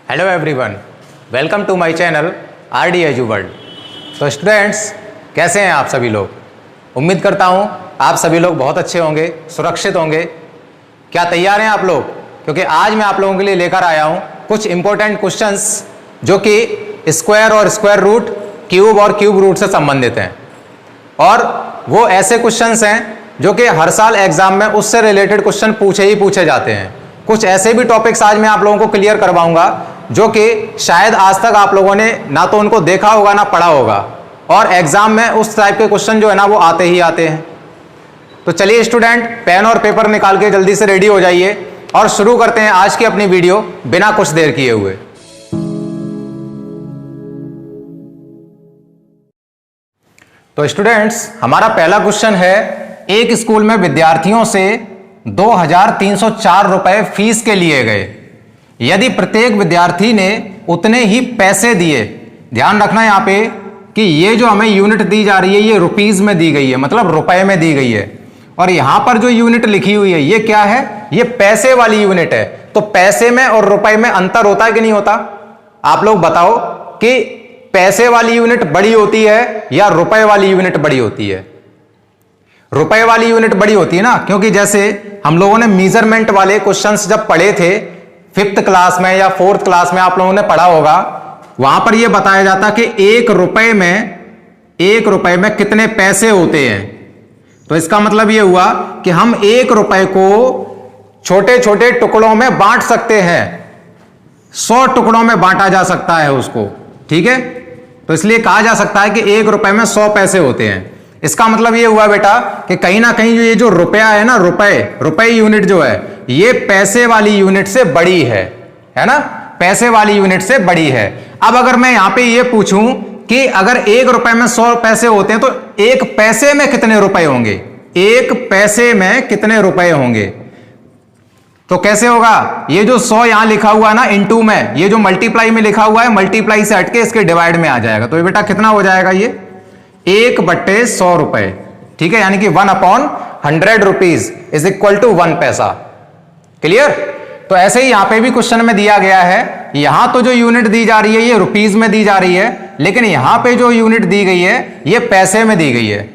Hello everyone, welcome to my channel RD edu world. तो students, कैसे हैं आप सभी लोग? उम्मीद करता हूं आप सभी लोग बहुत अच्छे होंगे, सुरक्षित होंगे। क्या तैयार हैं आप लोग? क्योंकि आज मैं आप लोगों के लिए लेकर आया हूं कुछ इंपॉर्टेंट क्वेश्चंस जो कि स्क्वायर और स्क्वायर रूट, क्यूब और क्यूब रूट से संबंधित हैं। और वो ऐसे क्वेश्चंस हैं जो कि हर साल एग्जाम में उससे रिलेटेड क्वेश्चन पूछे जाते हैं। कुछ ऐसे भी टॉपिक्स आज मैं आप लोगों को क्लियर करवाऊंगा जो कि शायद आज तक आप लोगों ने ना तो उनको देखा होगा ना पढ़ा होगा, और एग्जाम में उस टाइप के क्वेश्चन जो है ना वो आते ही आते हैं। तो चलिए स्टूडेंट, पेन और पेपर निकाल के जल्दी से रेडी हो जाइए और शुरू करते हैं आज की अपनी वीडियो बिना कुछ देर किए हुए। तो स्टूडेंट्स, हमारा पहला क्वेश्चन है, एक स्कूल में विद्यार्थियों से 2304 रुपए फीस के लिए गए। यदि प्रत्येक विद्यार्थी ने उतने ही पैसे दिए, ध्यान रखना यहां पे कि ये जो हमें यूनिट दी जा रही है ये रुपीज में दी गई है, मतलब रुपए में दी गई है। और यहां पर जो यूनिट लिखी हुई है ये क्या है? ये पैसे वाली यूनिट है। तो पैसे में और रुपए में अंतर होता है कि नहीं होता? आप लोग बताओ कि पैसे वाली यूनिट बड़ी होती है या रुपए वाली यूनिट बड़ी होती है? रुपए वाली यूनिट बड़ी होती है ना, क्योंकि जैसे हम लोगों ने मेजरमेंट वाले क्वेश्चंस जब पढ़े थे 5th क्लास में या 4th क्लास में, आप लोगों ने पढ़ा होगा, वहां पर यह बताया जाता कि एक रुपए में कितने पैसे होते हैं। तो इसका मतलब यह हुआ कि हम एक रुपए को छोटे छोटे टुकड़ों में बांट सकते हैं, 100 टुकड़ों में बांटा जा सकता है उसको, ठीक है? तो इसलिए कहा जा सकता है कि एक रुपए में 100 पैसे होते हैं। इसका मतलब ये हुआ बेटा कि कहीं ना कहीं ये जो रुपया है ना, रुपए यूनिट जो है ये पैसे वाली यूनिट से बड़ी है ना? पैसे वाली यूनिट से बड़ी है। अब अगर मैं यहां पे ये पूछूं कि अगर एक रुपए में 100 पैसे होते हैं तो एक पैसे में कितने रुपए होंगे? एक पैसे में कितने रुपए होंगे? तो कैसे होगा? ये जो 100 यहां लिखा हुआ है ना इनटू में, ये जो मल्टीप्लाई में लिखा हुआ है, मल्टीप्लाई से हटके इसके डिवाइड में आ जाएगा। तो ये बेटा कितना हो जाएगा? ये 1/100 रुपए, ठीक है? यानी कि 1/100 रुपीज इज इक्वल टू 1 पैसा। क्लियर? तो ऐसे ही यहां पे भी क्वेश्चन में दिया गया है, यहां तो जो यूनिट दी जा रही है ये रुपीज में दी जा रही है, लेकिन यहां पे जो यूनिट दी गई है ये पैसे में दी गई है।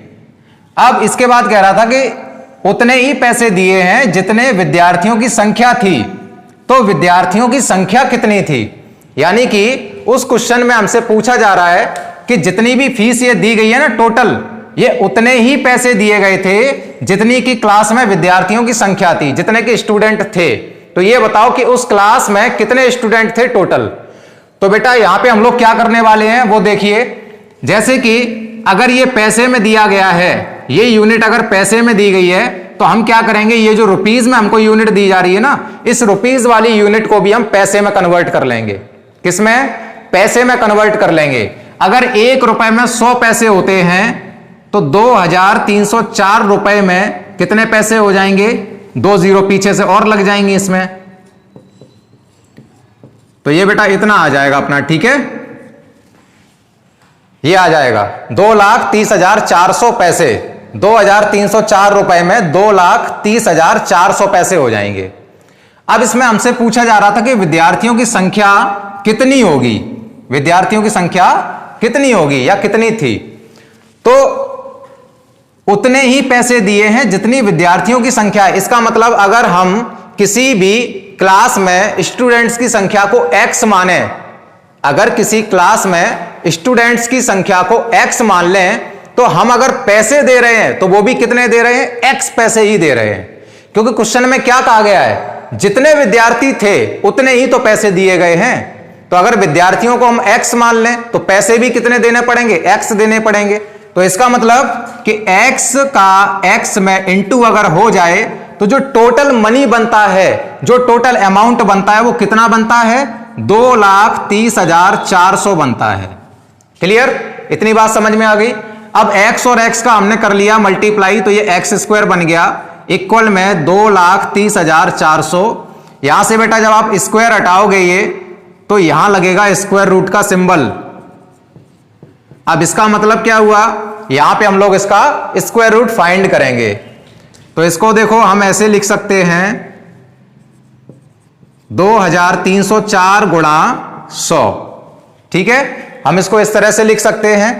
अब इसके बाद कह रहा था कि उतने ही पैसे दिए हैं जितने विद्यार्थियों की संख्या थी। तो विद्यार्थियों की संख्या कितनी थी? यानी कि उस क्वेश्चन में हमसे पूछा जा रहा है कि जितनी भी फीस ये दी गई है ना टोटल, ये उतने ही पैसे दिए गए थे जितनी की क्लास में विद्यार्थियों की संख्या थी, जितने के स्टूडेंट थे। तो ये बताओ कि उस क्लास में कितने स्टूडेंट थे टोटल। तो बेटा यहां पे हम लोग क्या करने वाले हैं वो देखिए। जैसे कि अगर ये पैसे में दिया गया है, ये यूनिट अगर पैसे में दी गई है, तो हम क्या करेंगे, ये जो रुपीज में हमको यूनिट दी जा रही है ना, इस रुपीज वाली यूनिट को भी हम पैसे में कन्वर्ट कर लेंगे। किसमें? पैसे में कन्वर्ट कर लेंगे। अगर एक रुपए में 100 पैसे होते हैं तो 2304 रुपए में कितने पैसे हो जाएंगे? 2 जीरो पीछे से और लग जाएंगे इसमें। तो ये बेटा इतना आ जाएगा अपना, ठीक है? ये आ जाएगा 2,30,400 पैसे। 2304 रुपए में 2,30,400 पैसे हो जाएंगे। अब इसमें हमसे पूछा जा रहा था कि विद्यार्थियों की संख्या कितनी होगी, विद्यार्थियों की संख्या कितनी होगी या कितनी थी। तो उतने ही पैसे दिए हैं जितनी विद्यार्थियों की संख्या है। इसका मतलब अगर हम किसी भी क्लास में स्टूडेंट्स की संख्या को x माने, अगर किसी क्लास में स्टूडेंट्स की संख्या को x मान लें, तो हम अगर पैसे दे रहे हैं तो वो भी कितने दे रहे हैं? x पैसे ही दे रहे हैं। क्योंकि क्वेश्चन में क्या कहा गया है? जितने विद्यार्थी थे उतने ही तो पैसे दिए गए हैं। तो अगर विद्यार्थियों को हम x मान लें तो पैसे भी कितने देने पड़ेंगे? x देने पड़ेंगे। तो इसका मतलब कि x का x में इंटू अगर हो जाए तो जो टोटल मनी बनता है, जो टोटल अमाउंट बनता है वो कितना बनता है? 2,30,400 बनता है। क्लियर? इतनी बात समझ में आ गई। अब x और x का हमने कर लिया मल्टीप्लाई, तो ये x² बन गया इक्वल में 2,30,400। यहां से बेटा जब आप स्क्वायर हटाओगे ये, तो यहां लगेगा स्क्वायर रूट का सिंबल। अब इसका मतलब क्या हुआ? यहां पे हम लोग इसका स्क्वायर रूट फाइंड करेंगे। तो इसको देखो हम ऐसे लिख सकते हैं 2304 गुणा 100। ठीक है, हम इसको इस तरह से लिख सकते हैं।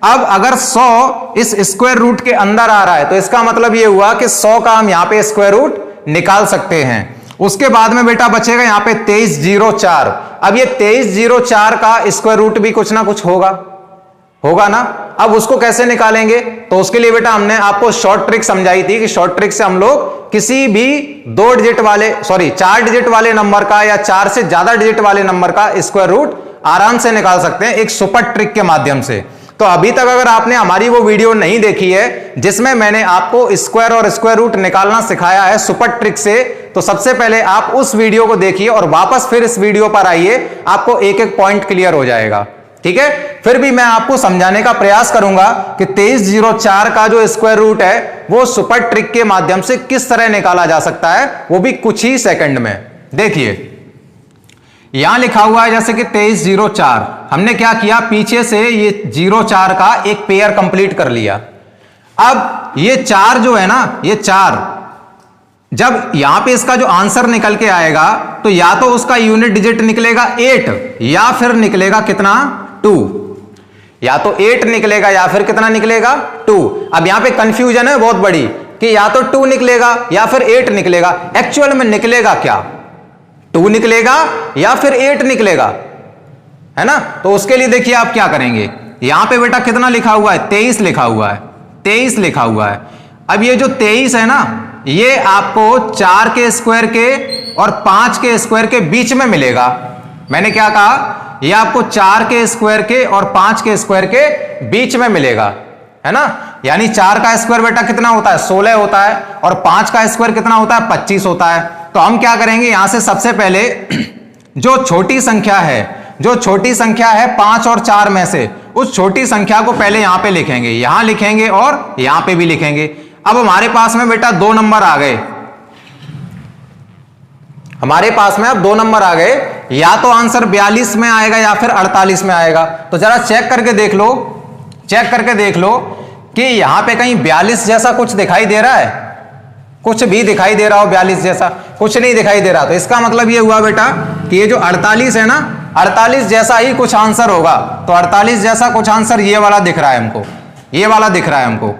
अब अगर 100 इस स्क्वायर रूट के अंदर आ रहा है तो इसका मतलब यह हुआ कि 100 का हम यहां पे स्क्वायर रूट निकाल सकते हैं। उसके बाद में बेटा बचेगा यहां पे 2304। अब ये 2304 का स्क्वायर रूट भी कुछ ना कुछ होगा ना। अब उसको कैसे निकालेंगे, तो उसके लिए बेटा हमने आपको शॉर्ट ट्रिक समझाई थी कि शॉर्ट ट्रिक से हम लोग किसी भी 4 डिजिट वाले नंबर का या 4 से ज्यादा डिजिट वाले नंबर का स्क्वायर रूट आराम से निकाल सकते हैं एक सुपर ट्रिक के माध्यम से। तो अभी तक अगर आपने हमारी वो वीडियो नहीं देखी है जिसमें मैंने आपको स्क्वायर और स्क्वायर रूट निकालना सिखाया है सुपर ट्रिक से, तो सबसे पहले आप उस वीडियो को देखिए और वापस फिर इस वीडियो पर आइए, आपको एक एक पॉइंट क्लियर हो जाएगा। ठीक है, फिर भी मैं आपको समझाने का प्रयास करूंगा कि 2304 का जो स्क्वायर रूट है वो सुपर ट्रिक के माध्यम से किस तरह निकाला जा सकता है, वो भी कुछ ही सेकंड में। देखिए यहां लिखा हुआ है जैसे कि 2304, हमने क्या किया, पीछे से ये 04 का एक पेयर कंप्लीट कर लिया। अब ये 4 जो है ना, ये 4 जब यहां पे इसका जो आंसर निकल के आएगा तो या तो उसका यूनिट डिजिट निकलेगा 8 या फिर निकलेगा कितना 2, या तो 8 निकलेगा या फिर कितना निकलेगा 2। अब यहां पे कंफ्यूजन है बहुत बड़ी कि या तो 2 निकलेगा या फिर 8 निकलेगा। एक्चुअल में निकलेगा क्या, 2 निकलेगा या फिर 8 निकलेगा, है ना। तो उसके लिए देखिए आप क्या करेंगे, यहां पे बेटा कितना लिखा हुआ है, 23 लिखा हुआ है, 23 लिखा हुआ है। अब ये जो 23 है ना, ये आपको 4 के स्क्वायर के और 5 के स्क्वायर के बीच में मिलेगा। मैंने क्या कहा, ये आपको 4 के स्क्वायर के और 5 के स्क्वायर के बीच में मिलेगा, है ना। यानी 4 का स्क्वायर बेटा कितना होता है, 16 होता है, और 5 का स्क्वायर कितना होता है, 25 होता है। तो हम क्या करेंगे, यहां से सबसे पहले जो छोटी संख्या है 5 और 4 में से, उस छोटी संख्या को पहले यहां पे लिखेंगे, यहां लिखेंगे और यहां पे भी लिखेंगे। अब हमारे पास में बेटा 2 नंबर आ गए, हमारे पास में अब 2 नंबर आ गए, या तो आंसर 42 में आएगा या फिर 48 में आएगा। तो जरा चेक करके देख लो कि यहां पे कहीं 42 जैसा कुछ दिखाई दे रहा है, कुछ भी दिखाई दे रहा हो 42 जैसा, कुछ नहीं दिखाई दे रहा। तो इसका मतलब ये हुआ बेटा कि ये जो 48 है ना, 48 जैसा ही कुछ आंसर होगा। तो 48 जैसा कुछ आंसर ये वाला दिख रहा है हमको, ये वाला दिख रहा है हमको,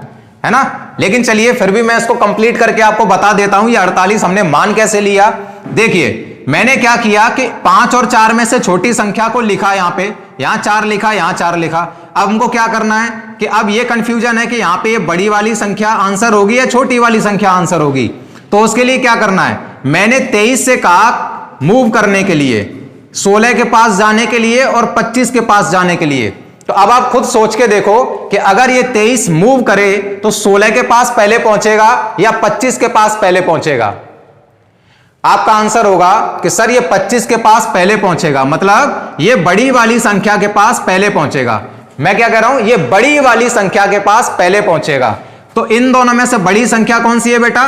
है ना। लेकिन चलिए फिर भी मैं इसको कंप्लीट करके आपको बता देता हूं ये 48 हमने मान कैसे लिया। देखिए मैंने क्या किया कि 5 और 4 में से छोटी संख्या को लिखा, यहां पे, यहां 4 लिखा, यहां 4 लिखा। अब हमको क्या करना है कि अब ये कंफ्यूजन है कि यहां पे ये बड़ी वाली संख्या आंसर होगी या छोटी वाली संख्या आंसर होगी। तो उसके लिए क्या करना है, मैंने 23 से कहा मूव करने के लिए, 16 के पास जाने के लिए और 25 के पास जाने के लिए। तो अब आप खुद सोच के देखो कि अगर ये 23 मूव करे तो 16 के पास पहले पहुंचेगा या 25 के पास पहले पहुंचेगा। आपका आंसर होगा कि सर ये 25 के पास पहले पहुंचेगा, मतलब ये बड़ी वाली संख्या के पास पहले पहुंचेगा। मैं क्या कह रहा हूं, ये बड़ी वाली संख्या के पास पहले पहुंचेगा। तो इन दोनों में से बड़ी संख्या कौन सी है बेटा,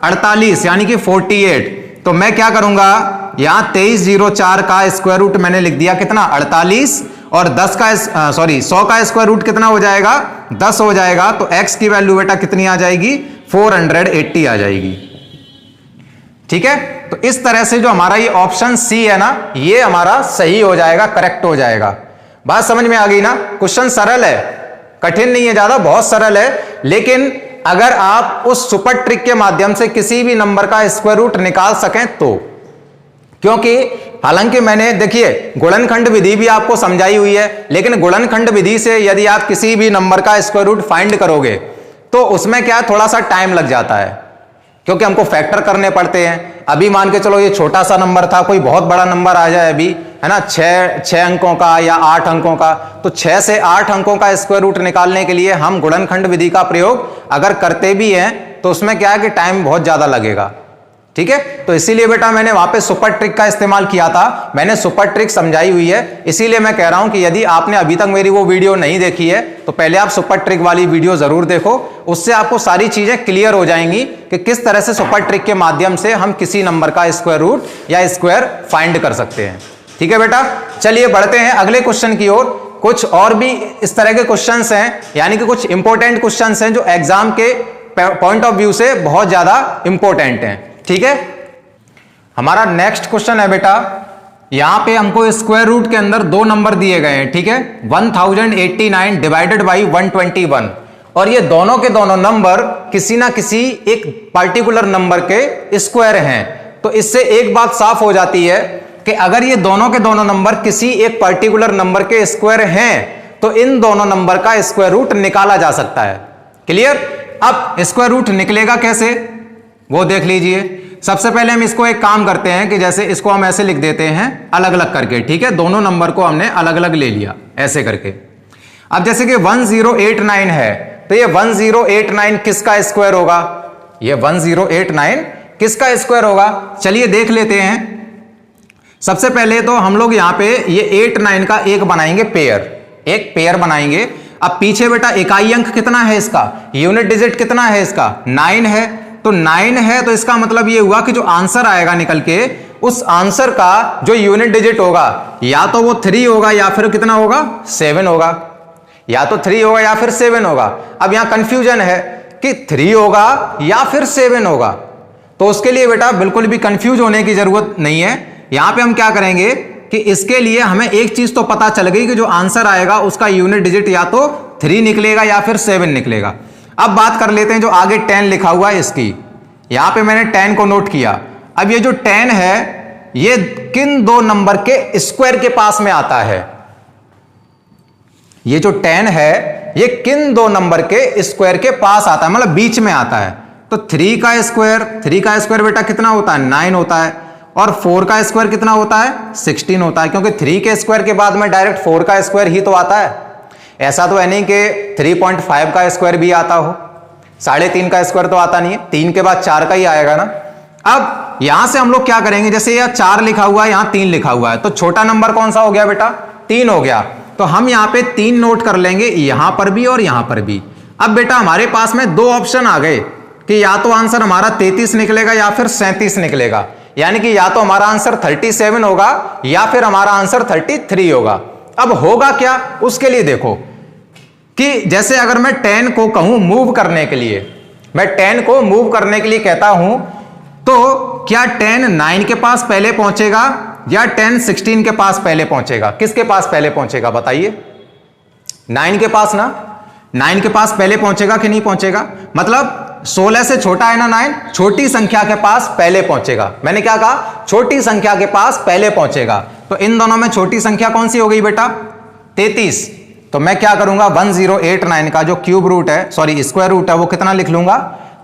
48 यानी कि 48। तो मैं क्या करूंगा, यहां 2304 का स्क्वायर रूट मैंने लिख दिया कितना, 48, और 100 का स्क्वायर रूट कितना हो जाएगा, 10 हो जाएगा। तो x की वैल्यू बेटा कितनी आ जाएगी, 480 आ जाएगी। ठीक है, तो इस तरह से जो हमारा ये ऑप्शन सी है ना, ये हमारा सही हो जाएगा, करेक्ट हो जाएगा। बात समझ में आ गई ना। क्वेश्चन सरल है, कठिन नहीं है ज्यादा, बहुत सरल है। लेकिन अगर आप उस सुपर ट्रिक के माध्यम से किसी भी नंबर का स्क्वायर रूट निकाल सकें तो, क्योंकि हालांकि मैंने देखिए गुणनखंड विधि भी आपको समझाई हुई है, लेकिन गुणनखंड विधि से यदि आप किसी भी नंबर का स्क्वायर रूट फाइंड करोगे तो उसमें क्या थोड़ा सा टाइम लग जाता है, क्योंकि हमको फैक्टर करने पड़ते हैं। अभी मान के चलो ये छोटा सा नंबर था, कोई बहुत बड़ा नंबर आ जाए अभी, है ना, 6 अंकों का या 8 अंकों का, तो 6 से 8 अंकों का स्क्वायर रूट निकालने के लिए हम गुणनखंड विधि का प्रयोग अगर करते भी हैं तो उसमें क्या है कि टाइम बहुत ज्यादा लगेगा। ठीक है, तो इसीलिए बेटा मैंने वहां पे सुपर ट्रिक का इस्तेमाल किया था, मैंने सुपर ट्रिक समझाई हुई है। इसीलिए मैं कह रहा हूं कि यदि आपने अभी तक मेरी वो वीडियो नहीं देखी है तो पहले आप सुपर ट्रिक वाली वीडियो जरूर देखो, उससे आपको सारी चीजें क्लियर हो जाएंगी कि किस तरह से सुपर ट्रिक के माध्यम से हम किसी नंबर का स्क्वायर रूट या स्क्वायर फाइंड कर सकते हैं। ठीक है बेटा, चलिए बढ़ते हैं अगले क्वेश्चन की ओर। कुछ और भी इस तरह के क्वेश्चंस हैं, यानी कि कुछ इंपॉर्टेंट क्वेश्चंस हैं जो एग्जाम के पॉइंट ऑफ व्यू से बहुत ज्यादा इंपॉर्टेंट हैं। ठीक है, हमारा नेक्स्ट क्वेश्चन है बेटा, यहां पे हमको स्क्वायर रूट के अंदर दो नंबर दिए गए हैं, ठीक है, 1089 डिवाइडेड बाई 121, और ये दोनों के दोनों नंबर किसी ना किसी एक पार्टिकुलर नंबर के स्क्वायर हैं। तो इससे एक बात साफ हो जाती है कि अगर ये दोनों के दोनों नंबर किसी एक पर्टिकुलर नंबर के स्क्वायर हैं तो इन दोनों नंबर का स्क्वायर रूट निकाला जा सकता है। क्लियर? अब स्क्वायर रूट निकलेगा कैसे वो देख लीजिए। सबसे पहले हम इसको एक काम करते हैं कि जैसे इसको हम ऐसे लिख देते हैं अलग अलग करके, ठीक है, दोनों नंबर को हमने अलग अलग ले लिया ऐसे करके। अब जैसे कि 1089 है तो ये 1089 किसका स्क्वायर होगा? ये 1089 किसका स्क्वायर होगा? चलिए देख लेते हैं। सबसे पहले तो हम लोग यहां पे ये 89 का एक बनाएंगे पेयर, एक पेयर बनाएंगे। अब पीछे बेटा इकाई अंक कितना है इसका, यूनिट डिजिट कितना है इसका, 9 है। तो 9 है तो इसका मतलब ये हुआ कि जो आंसर आएगा निकल के, उस आंसर का जो यूनिट डिजिट होगा या तो वो 3 होगा या फिर कितना होगा, 7 होगा, या तो 3 होगा या फिर 7 होगा। अब यहां कंफ्यूजन है कि 3 होगा या फिर 7 होगा, तो उसके लिए बेटा बिल्कुल भी कंफ्यूज होने की जरूरत नहीं है। यहां पे हम क्या करेंगे कि इसके लिए हमें एक चीज तो पता चल गई कि जो आंसर आएगा उसका यूनिट डिजिट या तो 3 निकलेगा या फिर 7 निकलेगा। अब बात कर लेते हैं जो आगे 10 लिखा हुआ है इसकी। यहां पे मैंने 10 को नोट किया। अब ये जो 10 है ये किन दो नंबर के स्क्वायर के पास में आता है? ये जो 10 है ये किन दो नंबर के स्क्वायर के पास आता है, मतलब बीच में आता है। तो 3 का स्क्वायर बेटा कितना होता है, 9 होता है, और 4 का स्क्वायर कितना होता है, 16 होता है, क्योंकि 3 के स्क्वायर के बाद में डायरेक्ट 4 का स्क्वायर ही तो आता है। ऐसा तो है नहीं कि 3.5 का स्क्वायर भी आता हो, 3.5 का स्क्वायर तो आता नहीं है, 3 के बाद 4 का ही आएगा ना। अब यहां से हम लोग क्या करेंगे, जैसे यह 4 लिखा हुआ है, यहां 3 लिखा हुआ है, तो छोटा नंबर कौन सा हो गया बेटा, 3 हो गया। तो हम यहां पे 3 नोट कर लेंगे, यहां पर भी और यहां पर भी। अब बेटा हमारे पास में दो ऑप्शन आ गए कि या तो आंसर हमारा 33 निकलेगा या फिर 37 निकलेगा, यानी कि या तो हमारा आंसर 37 होगा या फिर हमारा आंसर 33 होगा। अब होगा क्या, उसके लिए देखो कि जैसे अगर मैं 10 को कहूं मूव करने के लिए, मैं 10 को मूव करने के लिए कहता हूं, तो क्या 10 9 के पास पहले पहुंचेगा या 10 16 के पास पहले पहुंचेगा? किसके पास पहले पहुंचेगा बताइए? 9 के पास ना, 9 के पास पहले पहुंचेगा कि नहीं पहुंचेगा? मतलब 16 से छोटा है ना 9, छोटी संख्या के पास पहले पहुंचेगा। मैंने क्या कहा, छोटी संख्या के पास पहले पहुंचेगा। तो इन दोनों में छोटी संख्या कौन सी हो गई बेटा, 33। तो मैं क्या करूंगा, 1089 का जो क्यूब रूट है, सॉरी स्क्वायर रूट है, वो कितना लिख लूंगा,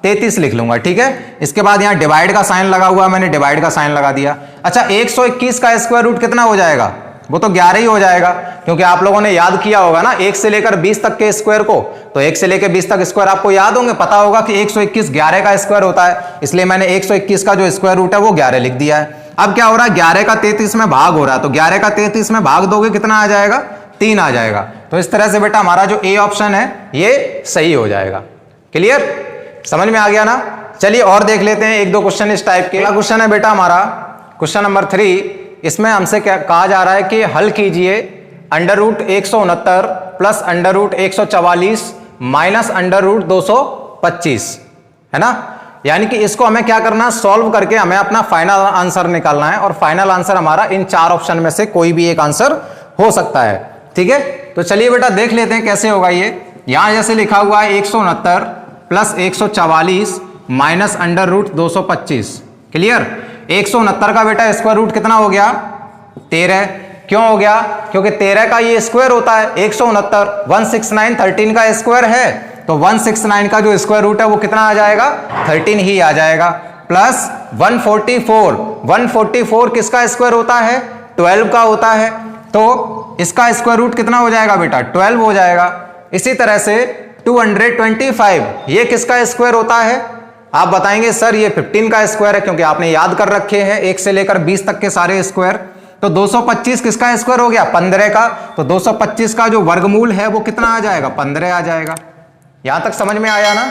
33 लिख लूंगा, ठीक है। इसके बाद यहां डिवाइड का साइन लगा हुआ, मैंने डिवाइड का साइन लगा दिया। अच्छा 121 का स्क्वायर रूट कितना हो जाएगा, वो तो 11 ही हो जाएगा, क्योंकि आप लोगों ने याद किया होगा ना 1 से लेकर 20 तक के स्क्वायर को। तो 1 से लेकर 20 तक स्क्वायर आपको याद होंगे, पता होगा कि 121 11 का स्क्वायर होता है, इसलिए मैंने 121 का जो स्क्वायर रूट है वो 11 लिख दिया है। अब क्या हो रहा है, 11 का 33 में भाग हो रहा है, तो 11 का 33 में भाग दोगे कितना आ जाएगा, 3 आ जाएगा। तो इस तरह से बेटा हमारा जो ए ऑप्शन है ये सही हो जाएगा। क्लियर, समझ में आ गया ना। चलिए और देख लेते हैं एक दो क्वेश्चन इस टाइप के। अगला क्वेश्चन है बेटा हमारा क्वेश्चन नंबर 3। इसमें हमसे क्या कहा जा रहा है कि हल कीजिए √169 प्लस √144 माइनस √225, है ना। यानी कि इसको हमें क्या करना, सॉल्व करके हमें अपना फाइनल आंसर निकालना है, और फाइनल आंसर हमारा इन 4 ऑप्शन में से कोई भी एक आंसर हो सकता है, ठीक है। तो चलिए बेटा देख लेते हैं कैसे होगा ये। यहां जैसे लिखा हुआ है 169 प्लस 144 माइनस √225। क्लियर, 169 का बेटा स्क्वायर रूट कितना हो गया, 13। क्यों हो गया, क्योंकि 13 का ये स्क्वायर होता है 169, 169 13 का स्क्वायर है, तो 169 का जो स्क्वायर रूट है वो कितना आ जाएगा, 13 ही आ जाएगा। प्लस 144 किसका स्क्वायर होता है, 12 का होता है, तो इसका स्क्वायर रूट कितना हो जाएगा बेटा, 12 हो जाएगा। इसी तरह से 225 ये किसका स्क्वायर होता है, आप बताएंगे सर ये 15 का स्क्वायर है, क्योंकि आपने याद कर रखे हैं 1 से लेकर 20 तक के सारे स्क्वायर। तो 225 किसका स्क्वायर हो गया, 15 का, तो 225 का जो वर्गमूल है वो कितना आ जाएगा, 15 आ जाएगा। यहां तक समझ में आया ना।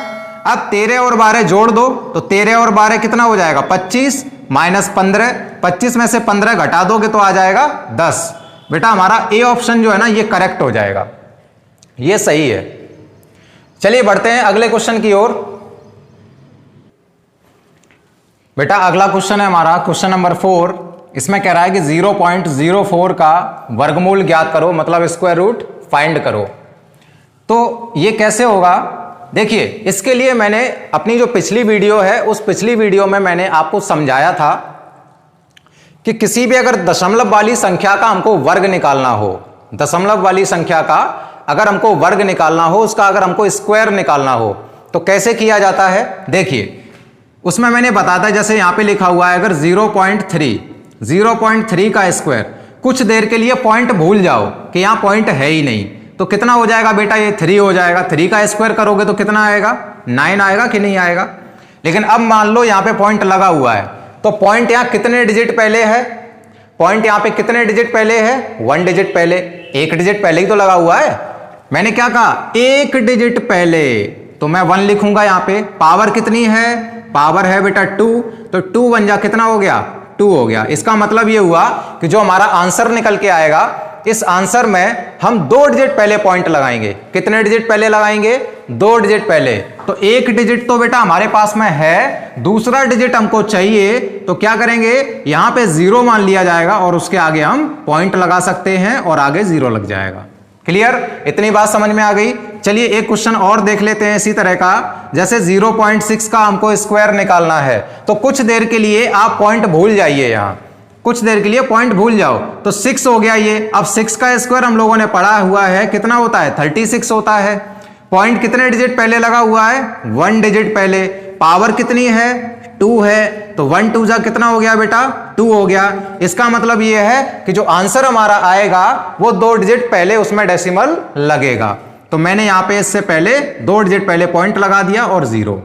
अब 13 और 12 जोड़ दो, तो 13 और 12 कितना हो जाएगा, 25 माइनस 15, 25 में से 15 घटा दोगे तो आ जाएगा 10। बेटा हमारा ए ऑप्शन जो है ना ये करेक्ट हो जाएगा, ये सही है। चलिए बढ़ते हैं अगले क्वेश्चन की ओर। बेटा अगला क्वेश्चन है हमारा क्वेश्चन नंबर 4। इसमें कह रहा है कि 0.04 का वर्गमूल ज्ञात करो, मतलब स्क्वायर रूट फाइंड करो। तो ये कैसे होगा? देखिए, इसके लिए मैंने अपनी जो पिछली वीडियो है उस पिछली वीडियो में मैंने आपको समझाया था कि किसी भी अगर दशमलव वाली संख्या का हमको वर्ग निकालना हो, दशमलव वाली संख्या का अगर हमको वर्ग निकालना हो, उसका अगर हमको स्क्वायर निकालना हो तो कैसे किया जाता है। देखिए उसमें मैंने बताया था, जैसे यहां पे लिखा हुआ है अगर 0.3 का स्क्वायर, कुछ देर के लिए पॉइंट भूल जाओ कि यहां पॉइंट है ही नहीं, तो कितना हो जाएगा बेटा? ये 3 हो जाएगा। 3 का स्क्वायर करोगे तो कितना आएगा? 9 आएगा कि नहीं आएगा? लेकिन अब मान लो यहां पे पॉइंट लगा हुआ है, तो पॉइंट यहां कितने डिजिट पहले है? पॉइंट यहां पे कितने डिजिट पहले है? 1 डिजिट पहले, 1 डिजिट पहले ही तो लगा हुआ है। मैंने क्या कहा? 1 डिजिट पहले, तो मैं 1 लिखूंगा यहां पे। पावर कितनी है? पावर है बेटा 2, तो 2 बन जा कितना हो गया? 2 हो गया। इसका मतलब ये हुआ कि जो हमारा आंसर निकल के आएगा, इस आंसर में हम 2 डिजिट पहले पॉइंट लगाएंगे। कितने डिजिट पहले लगाएंगे? 2 डिजिट पहले। तो 1 डिजिट तो बेटा हमारे पास में है, दूसरा डिजिट हमको चाहिए, तो क्या करेंगे? यहां पे 0 मान लिया जाएगा और उसके आगे हम पॉइंट लगा सकते हैं और आगे 0 लग जाएगा। क्लियर? इतनी बात समझ में आ गई। चलिए एक क्वेश्चन और देख लेते हैं इसी तरह का। जैसे 0.6 का हमको स्क्वायर निकालना है, तो कुछ देर के लिए आप पॉइंट भूल जाइए, यहां कुछ देर के लिए पॉइंट भूल जाओ, तो 6 हो गया ये। अब 6 का स्क्वायर हम लोगों ने पढ़ा हुआ है, कितना होता है? 36 होता है। पॉइंट कितने डिजिट पहले लगा हुआ है? 1 डिजिट पहले। पावर कितनी है? 2 है, तो 1 2 जा कितना हो गया बेटा? 2 हो गया। इसका मतलब ये है कि जो आंसर हमारा आएगा वो 2 डिजिट पहले उसमें डेसिमल लगेगा। तो मैंने यहां पे इससे पहले 2 डिजिट पहले पॉइंट लगा दिया और 0।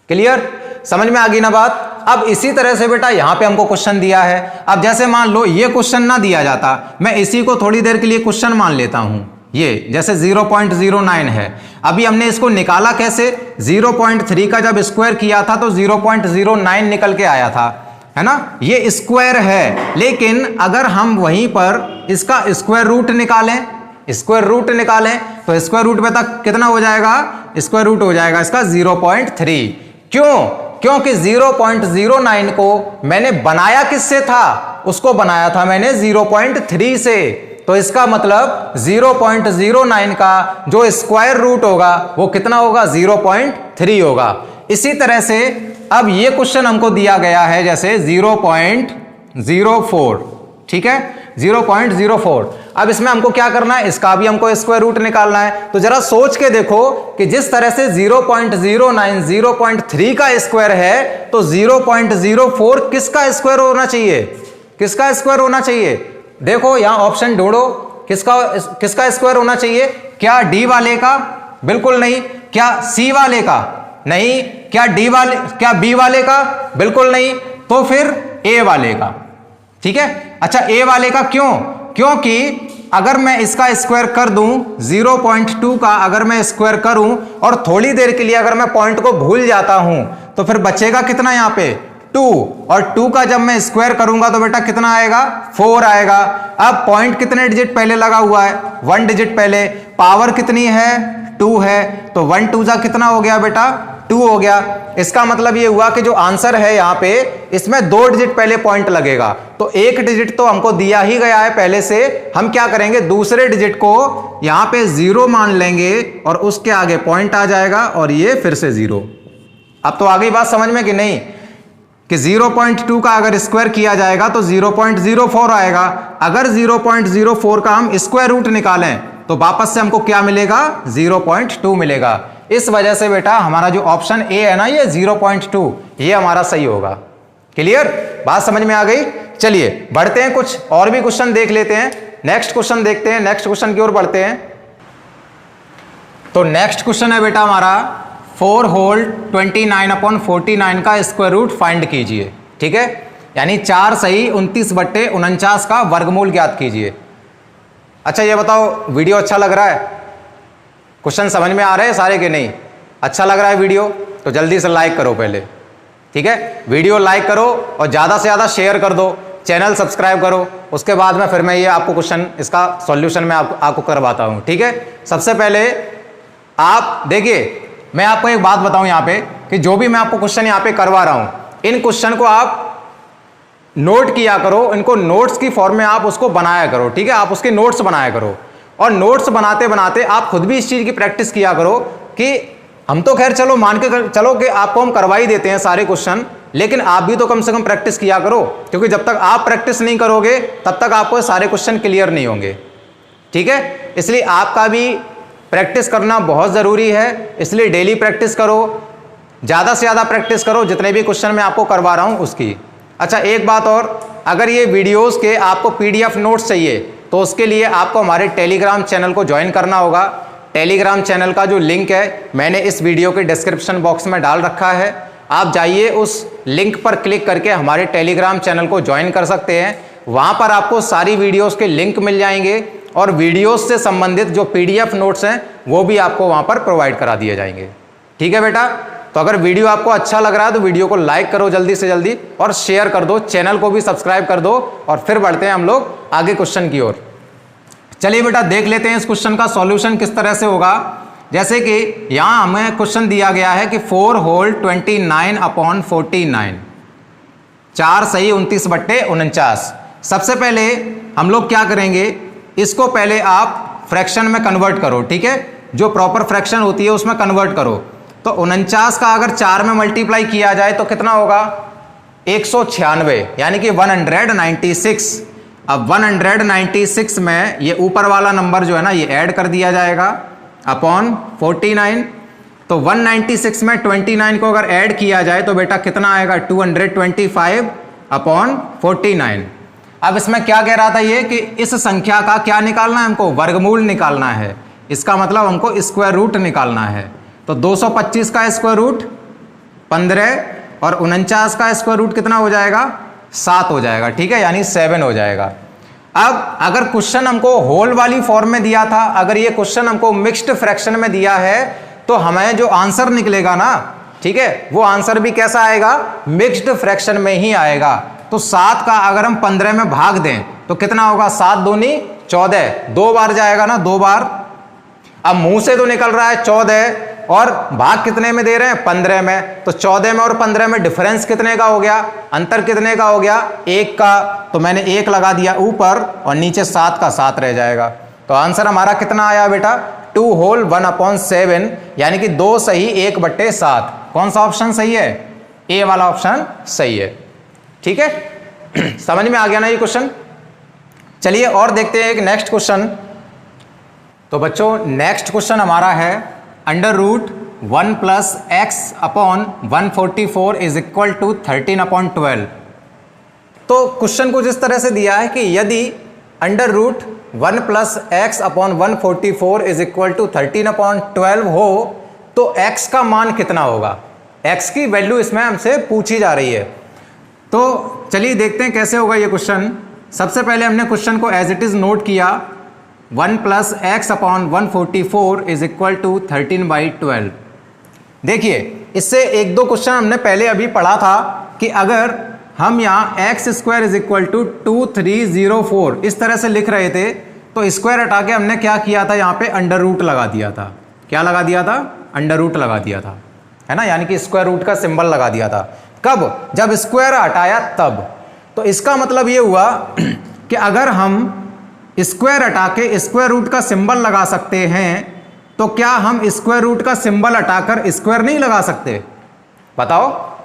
क्लियर? समझ में आ गई ना बात? अब इसी तरह से बेटा यहां पे हमको क्वेश्चन दिया है। अब जैसे मान लो ये क्वेश्चन ना दिया जाता, मैं इसी को थोड़ी देर के लिए क्वेश्चन मान लेता हूं। ये जैसे 0.09 है, अभी हमने इसको निकाला कैसे? 0.3 का जब स्क्वायर किया था तो 0.09 निकल के आया था, है ना? ये स्क्वायर है, लेकिन अगर हम वहीं पर इसका स्क्वायर रूट निकालें, स्क्वायर रूट निकालें तो स्क्वायर रूट में तक कितना हो जाएगा? स्क्वायर रूट हो जाएगा इसका 0.3। क्यों? क्योंकि 0.09 को मैंने बनाया किससे था? उसको बनाया था मैंने 0.3 से। तो इसका मतलब 0.09 का जो स्क्वायर रूट होगा वो कितना होगा? 0.3 होगा। इसी तरह से अब ये क्वेश्चन हमको दिया गया है जैसे 0.04, ठीक है, 0.04। अब इसमें हमको क्या करना है? इसका भी हमको स्क्वायर रूट निकालना है। तो जरा सोच के देखो कि जिस तरह से 0.09 0.3 का स्क्वायर है, तो 0.04 किसका स्क्वायर होना चाहिए? किसका स्क्वायर होना चाहिए? देखो यहां ऑप्शन ढूंढो, किसका स्क्वायर होना चाहिए? क्या डी वाले का? बिल्कुल नहीं। क्या सी वाले का? नहीं। क्या डी वाले, क्या बी वाले का? बिल्कुल नहीं। तो फिर ए वाले का, ठीक है। अच्छा, ए वाले का क्यों? क्योंकि अगर मैं इसका स्क्वायर कर दूं, 0.2 का अगर मैं स्क्वायर करूं और थोड़ी देर के लिए अगर मैं पॉइंट को भूल जाता हूं, तो फिर बचेगा कितना यहां पे? 2। और 2 का जब मैं स्क्वायर करूंगा तो बेटा कितना आएगा? 4 आएगा। अब पॉइंट कितने डिजिट पहले लगा हुआ है? 1 डिजिट पहले। पावर कितनी है? 2 है, तो 1 2 जा कितना हो गया बेटा? 2 हो गया। इसका मतलब ये हुआ कि जो आंसर है यहां पे, इसमें 2 डिजिट पहले पॉइंट लगेगा। तो 1 डिजिट तो हमको दिया ही गया है पहले से, हम क्या करेंगे? दूसरे डिजिट को यहां पे 0 मान लेंगे और उसके आगे पॉइंट आ जाएगा और ये फिर से 0। अब तो आ गई बात समझ में कि नहीं? कि 0.2 का अगर स्क्वायर किया जाएगा तो 0.04 आएगा। अगर 0.04 का हम स्क्वायर रूट निकालें तो वापस से हमको क्या मिलेगा? 0.2 मिलेगा। इस वजह से बेटा हमारा जो ऑप्शन ए है ना, ये 0.2, ये हमारा सही होगा। क्लियर? बात समझ में आ गई? चलिए बढ़ते हैं, कुछ और भी क्वेश्चन देख लेते हैं। नेक्स्ट क्वेश्चन देखते हैं, नेक्स्ट क्वेश्चन की ओर बढ़ते हैं। तो नेक्स्ट क्वेश्चन है बेटा हमारा 4 होल 29/49 का स्क्वायर रूट फाइंड कीजिए, ठीक है। यानी 4 सही 29/49 का वर्गमूल ज्ञात कीजिए। अच्छा ये बताओ, वीडियो अच्छा लग रहा है? क्वेश्चन समझ में आ रहे हैं सारे के नहीं? अच्छा लग रहा है वीडियो तो जल्दी से लाइक करो पहले, ठीक है। वीडियो लाइक करो और ज़्यादा से ज़्यादा शेयर कर दो, चैनल सब्सक्राइब करो। उसके बाद में फिर मैं ये आपको क्वेश्चन, इसका सॉल्यूशन मैं आपको करवाता हूँ, ठीक है। सबसे पहले आप देखिए, मैं आपको एक बात बताऊं यहाँ पे कि जो भी मैं आपको क्वेश्चन यहाँ पे करवा रहा हूँ, इन क्वेश्चन को आप नोट किया करो, इनको नोट्स की फॉर्म में आप उसको बनाया करो, ठीक है, आप उसके नोट्स बनाया करो। और नोट्स बनाते बनाते आप खुद भी इस चीज की प्रैक्टिस किया करो कि हम तो खैर चलो मान के चलो कि आपको हम करवा ही देते हैं सारे क्वेश्चन, लेकिन आप भी तो कम से कम प्रैक्टिस किया करो, क्योंकि जब तक आप प्रैक्टिस नहीं करोगे तब तक आपको सारे क्वेश्चन क्लियर नहीं होंगे, ठीक है। इसलिए आपका भी प्रैक्टिस करना बहुत जरूरी है, इसलिए डेली प्रैक्टिस करो, ज्यादा से ज्यादा प्रैक्टिस करो जितने भी क्वेश्चन मैं आपको करवा रहा हूं उसकी। अच्छा एक बात और, अगर ये वीडियोस के आपको पीडीएफ नोट्स चाहिए तो उसके लिए आपको हमारे टेलीग्राम चैनल को ज्वाइन करना होगा। टेलीग्राम चैनल का जो लिंक है मैंने इस वीडियो के डिस्क्रिप्शन बॉक्स में डाल रखा है, आप जाइए उस लिंक पर क्लिक करके हमारे टेलीग्राम चैनल को ज्वाइन कर सकते हैं। वहां पर आपको सारी वीडियोस के लिंक मिल जाएंगे और वीडियोस से संबंधित जो पीडीएफ नोट्स हैं वो भी आपको वहां पर प्रोवाइड करा दिए जाएंगे, ठीक है बेटा। तो अगर वीडियो आपको अच्छा लग रहा है तो वीडियो को लाइक करो जल्दी से जल्दी और शेयर कर दो, चैनल को भी सब्सक्राइब कर दो और फिर बढ़ते हैं हम लोग आगे क्वेश्चन की ओर। चलिए बेटा देख लेते हैं इस क्वेश्चन का सॉल्यूशन किस तरह से होगा। जैसे कि यहां हमें क्वेश्चन दिया गया है कि 4 होल 29/49, 4 सही 29/49। सबसे पहले हम लोग क्या करेंगे, इसको पहले आप फ्रैक्शन में कन्वर्ट करो, ठीक है, जो प्रॉपर फ्रैक्शन होती है उसमें कन्वर्ट करो। तो 49 का अगर 4 में मल्टीप्लाई किया जाए तो कितना होगा, 196, यानी कि 196। अब 196 में ये ऊपर वाला नंबर जो है ना ये ऐड कर दिया जाएगा अपॉन 49। तो 196 में 29 को अगर ऐड किया जाए तो बेटा कितना आएगा, 225/49। अब इसमें क्या कह रहा था ये कि इस संख्या का क्या निकालना है हमको, वर्गमूल निकालना है। इसका मतलब हमको स्क्वायर रूट निकालना है। तो 225 का स्क्वायर रूट 15 और 49 का स्क्वायर रूट कितना हो जाएगा, 7 हो जाएगा, ठीक है, यानी 7 हो जाएगा। अब अगर क्वेश्चन हमको होल वाली फॉर्म में दिया था, अगर ये क्वेश्चन हमको मिक्स्ड फ्रैक्शन में दिया है तो हमें जो आंसर निकलेगा ना, ठीक है, वो आंसर भी कैसा आएगा, मिक्स्ड फ्रैक्शन में ही आएगा। तो 7 का अगर हम 15 में भाग दें तो कितना होगा, 7 दूनी 14, 2 बार जाएगा ना, 2 बार। अब मुंह से तो निकल रहा है 14 और भाग कितने में दे रहे हैं, 15 में। तो 14 में और 15 में डिफरेंस कितने का हो गया, अंतर कितने का हो गया, 1 का। तो मैंने 1 लगा दिया ऊपर और नीचे 7 का 7 रह जाएगा। तो आंसर हमारा कितना आया बेटा, 2 होल 1/7, यानी कि 2 सही 1/7। कौन सा ऑप्शन सही है, ए वाला ऑप्शन सही है, ठीक है। समझ में आ गया ना ये क्वेश्चन। चलिए और देखते हैं एक नेक्स्ट क्वेश्चन। तो बच्चों नेक्स्ट क्वेश्चन हमारा है √1 + x/144 इज इक्वल टू 13/12। तो क्वेश्चन कुछ इस तरह से दिया है कि यदि √1 + x/144 इज इक्वल टू 13/12 हो तो x का मान कितना होगा, x की वैल्यू इसमें हमसे पूछी जा रही है। तो चलिए देखते हैं कैसे होगा ये क्वेश्चन। सबसे पहले हमने क्वेश्चन को एज इट इज नोट किया, 1 + x/144 इज इक्वल टू 13/12। देखिए इससे एक दो क्वेश्चन हमने पहले अभी पढ़ा था कि अगर हम यहाँ x² इज इक्वल टू 2304 इस तरह से लिख रहे थे तो स्क्वायर हटा के हमने क्या किया था, यहाँ पे अंडर रूट लगा दिया था। क्या लगा दिया था, अंडर रूट लगा दिया था, है ना, यानी कि स्क्वायर रूट का सिंबल लगा दिया था। कब, जब स्क्वायर हटाया तब। तो इसका मतलब ये हुआ कि अगर हम स्क्वायर हटा के स्क्वायर रूट का सिंबल लगा सकते हैं तो क्या हम स्क्वायर रूट का सिंबल हटाकर स्क्वायर नहीं लगा सकते, बताओ।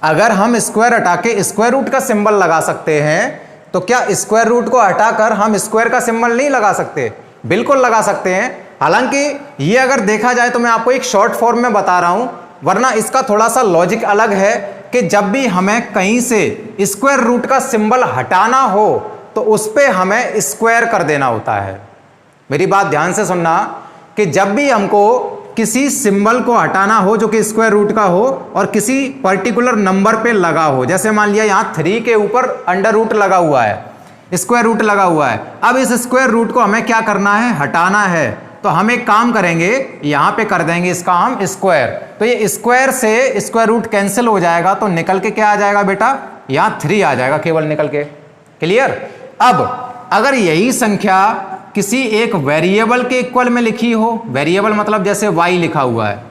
अगर हम स्क्वायर हटा के स्क्वायर रूट का सिंबल लगा सकते हैं तो क्या स्क्वायर रूट को हटाकर हम स्क्वायर का सिंबल नहीं लगा सकते, बिल्कुल लगा सकते हैं। हालांकि ये अगर देखा जाए तो मैं आपको एक शॉर्ट फॉर्म में बता रहा हूं, वरना इसका थोड़ा सा लॉजिक अलग है कि जब भी हमें कहीं से स्क्वायर रूट का सिंबल हटाना हो तो उस पे हमें स्क्वायर कर देना होता है। मेरी बात ध्यान से सुनना कि जब भी हमको किसी सिंबल को हटाना हो जो कि स्क्वायर रूट का हो और किसी पर्टिकुलर नंबर पे लगा हो, जैसे मान लिया यहाँ 3 के ऊपर अंडर रूट लगा हुआ है, स्क्वायर रूट लगा हुआ है। अब इस स्क्वायर रूट को हमें क्या करना है, हटाना है। तो हम एक काम करेंगे, यहाँ पे कर देंगे इसका हम स्क्वायर। तो ये स्क्वायर से स्क्वायर रूट कैंसिल हो जाएगा तो निकल के क्या आ जाएगा बेटा, यहाँ 3 आ जाएगा केवल निकल के। क्लियर। अब अगर यही संख्या किसी एक वेरिएबल के इक्वल में लिखी हो, वेरिएबल मतलब जैसे y लिखा हुआ है,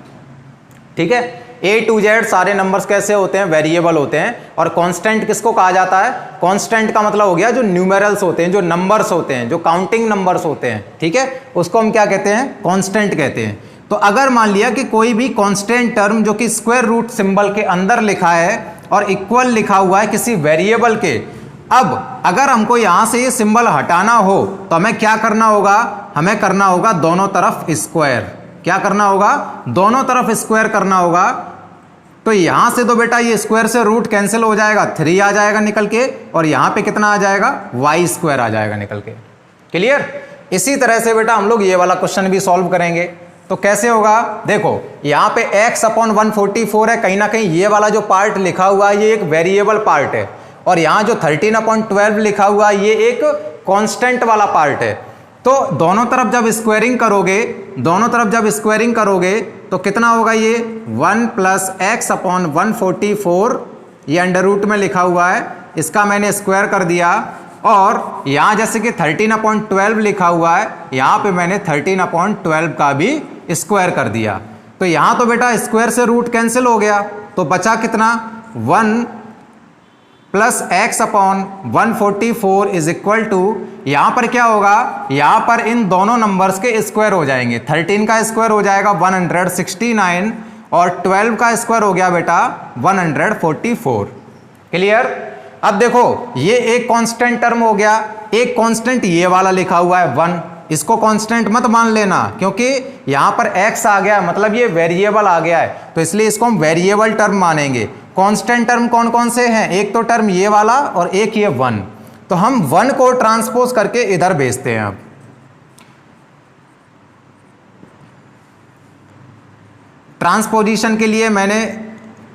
ठीक है, A to Z सारे नंबर्स कैसे होते हैं, वेरिएबल होते हैं। और कांस्टेंट किसको कहा जाता है, कांस्टेंट का मतलब हो गया जो न्यूमेरल्स होते हैं, जो नंबर्स होते हैं, जो काउंटिंग नंबर्स होते हैं, ठीक है, उसको हम क्या कहते हैं, कांस्टेंट कहते हैं। तो अगर मान लिया कि कोई भी कांस्टेंट टर्म जो कि स्क्वायर रूट सिंबल के अंदर लिखा है और इक्वल लिखा हुआ है किसी वेरिएबल के, अब अगर हमको यहां से ये सिंबल हटाना हो तो हमें क्या करना होगा, हमें करना होगा दोनों तरफ स्क्वायर। क्या करना होगा, दोनों तरफ स्क्वायर करना होगा। तो यहां से तो बेटा ये स्क्वायर से रूट कैंसिल हो जाएगा, 3 आ जाएगा निकल के, और यहां पे कितना आ जाएगा, y स्क्वायर आ जाएगा निकल के। क्लियर। इसी तरह से बेटा हम लोग ये वाला क्वेश्चन भी सॉल्व करेंगे। तो कैसे होगा, देखो यहां पे x अपॉन 144 है, कहीं ना कहीं ये वाला जो पार्ट लिखा हुआ है ये एक वेरिएबल पार्ट है, और यहां जो 13 अपॉन 12 लिखा हुआ है ये एक कांस्टेंट वाला पार्ट है। तो दोनों तरफ जब स्क्वायरिंग करोगे, दोनों तरफ जब स्क्वायरिंग करोगे तो कितना होगा, ये 1 प्लस एक्स अपॉन 144, ये अंडर रूट में लिखा हुआ है, इसका मैंने स्क्वायर कर दिया। और यहां जैसे कि 13 अपॉन 12 लिखा हुआ है, यहां पे मैंने 13 अपॉन 12 का भी स्क्वायर कर दिया। तो यहां तो बेटा स्क्वायर से रूट कैंसिल हो गया, तो बचा कितना, 1 plus x upon 144 is equal to, यहां पर क्या होगा, यहां पर इन दोनों नंबर्स के स्क्वायर हो जाएंगे। 13 का स्क्वायर हो जाएगा 169 और 12 का स्क्वायर हो गया बेटा 144। क्लियर। अब देखो ये एक कांस्टेंट टर्म हो गया, एक कांस्टेंट ये वाला लिखा हुआ है 1, इसको कांस्टेंट मत मान लेना क्योंकि यहां पर x आ गया, मतलब ये वेरिएबल आ गया है, तो इसलिए इसको हम वेरिएबल टर्म मानेंगे। कांस्टेंट टर्म कौन कौन से हैं, एक तो टर्म ये वाला और एक ये 1, तो हम 1 को ट्रांसपोज करके इधर भेजते हैं। अब ट्रांसपोजिशन के लिए मैंने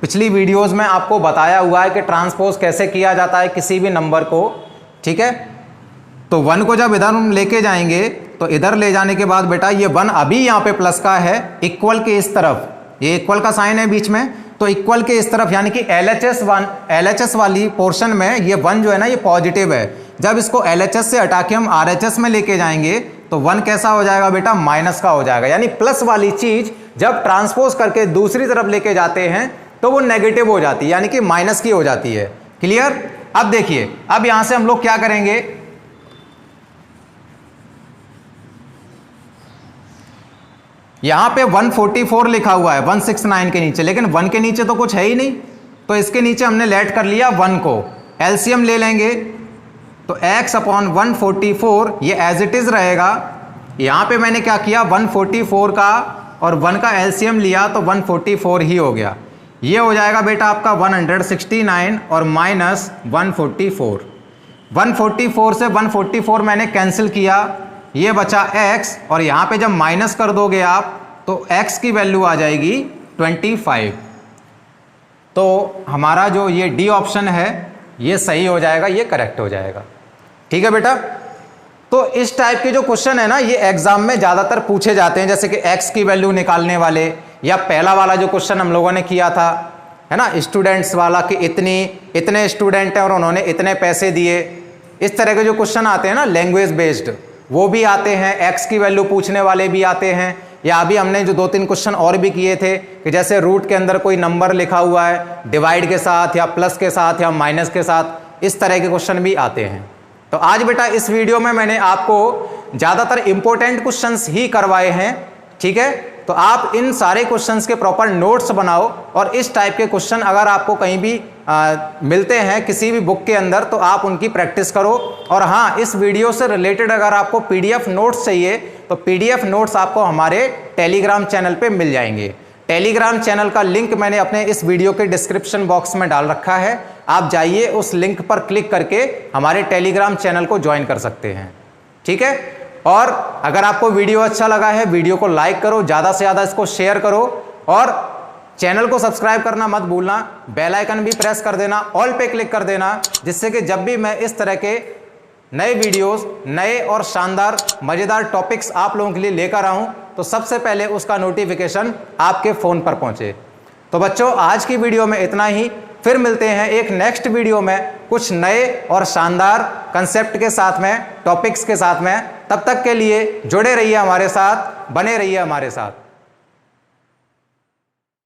पिछली वीडियोस में आपको बताया हुआ है कि ट्रांसपोज कैसे किया जाता है किसी भी नंबर को, ठीक है। तो 1 को जब इधर हम लेके जाएंगे तो इधर ले जाने के बाद बेटा ये 1 अभी यहाँ पे प्लस का है, इक्वल के इस तरफ, ये इक्वल का साइन है बीच में, तो इक्वल के इस तरफ यानी कि LHS वाली पोर्शन में ये 1 जो है ना ये पॉजिटिव है। जब इसको LHS से हटा के हम RHS में लेके जाएंगे तो 1 कैसा हो जाएगा बेटा, माइनस का हो जाएगा। यानी प्लस वाली चीज जब ट्रांसपोज करके दूसरी तरफ लेके जाते हैं तो वो नेगेटिव हो जाती है, यानी कि माइनस की हो जाती है। क्लियर। अब देखिए, अब यहां से हम लोग क्या करेंगे, यहां पे 144 लिखा हुआ है 169 के नीचे, लेकिन 1 के नीचे तो कुछ है ही नहीं, तो इसके नीचे हमने लेट कर लिया 1 को, एलसीएम ले लेंगे तो x अपॉन 144 ये एज इट इज रहेगा। यहां पे मैंने क्या किया, 144 का और 1 का एलसीएम लिया तो 144 ही हो गया। ये हो जाएगा बेटा आपका 169 और माइनस 144, 144 से 144 मैंने कैंसिल किया, ये बचा x, और यहां पे जब माइनस कर दोगे आप तो x की वैल्यू आ जाएगी 25। तो हमारा जो ये डी ऑप्शन है ये सही हो जाएगा, ये करेक्ट हो जाएगा। ठीक है बेटा। तो इस टाइप के जो क्वेश्चन है ना ये एग्जाम में ज्यादातर पूछे जाते हैं, जैसे कि x की वैल्यू निकालने वाले, या पहला वाला जो क्वेश्चन हम लोगों ने किया था है ना, स्टूडेंट्स वाला कि इतने स्टूडेंट हैं और उन्होंने इतने पैसे दिए, इस तरह के जो क्वेश्चन आते हैं ना लैंग्वेज बेस्ड, वो भी आते हैं, x की वैल्यू पूछने वाले भी आते हैं। या अभी हमने जो 2-3 क्वेश्चन और भी किए थे कि जैसे रूट के अंदर कोई नंबर लिखा हुआ है डिवाइड के साथ या प्लस के साथ या माइनस के साथ, इस तरह के क्वेश्चन भी आते हैं। तो आज बेटा इस वीडियो में मैंने आपको ज़्यादातर इंपॉर्टेंट क्वेश्चंस ही करवाए हैं, ठीक है। तो आप इन सारे क्वेश्चंस के प्रॉपर नोट्स बनाओ, और इस टाइप के क्वेश्चन अगर आपको कहीं भी मिलते हैं किसी भी बुक के अंदर तो आप उनकी प्रैक्टिस करो। और हाँ, इस वीडियो से रिलेटेड अगर आपको PDF नोट्स चाहिए तो PDF नोट्स आपको हमारे टेलीग्राम चैनल पे मिल जाएंगे। टेलीग्राम चैनल का लिंक मैंने अपने इस वीडियो के डिस्क्रिप्शन बॉक्स में डाल रखा है, आप जाइए उस लिंक पर क्लिक करके हमारे टेलीग्राम चैनल को ज्वाइन कर सकते हैं, ठीक है। और अगर आपको वीडियो अच्छा लगा है वीडियो को लाइक करो, ज़्यादा से ज़्यादा इसको शेयर करो, और चैनल को सब्सक्राइब करना मत भूलना, बेल आइकन भी प्रेस कर देना, ऑल पे क्लिक कर देना, जिससे कि जब भी मैं इस तरह के नए वीडियोस, नए और शानदार मज़ेदार टॉपिक्स आप लोगों के लिए लेकर आऊं तो सबसे पहले उसका नोटिफिकेशन आपके फ़ोन पर पहुंचे। तो बच्चों आज की वीडियो में इतना ही, फिर मिलते हैं एक नेक्स्ट वीडियो में कुछ नए और शानदार कंसेप्ट के साथ में, टॉपिक्स के साथ में। तब तक के लिए जुड़े रहिए हमारे साथ, बने रहिए हमारे साथ।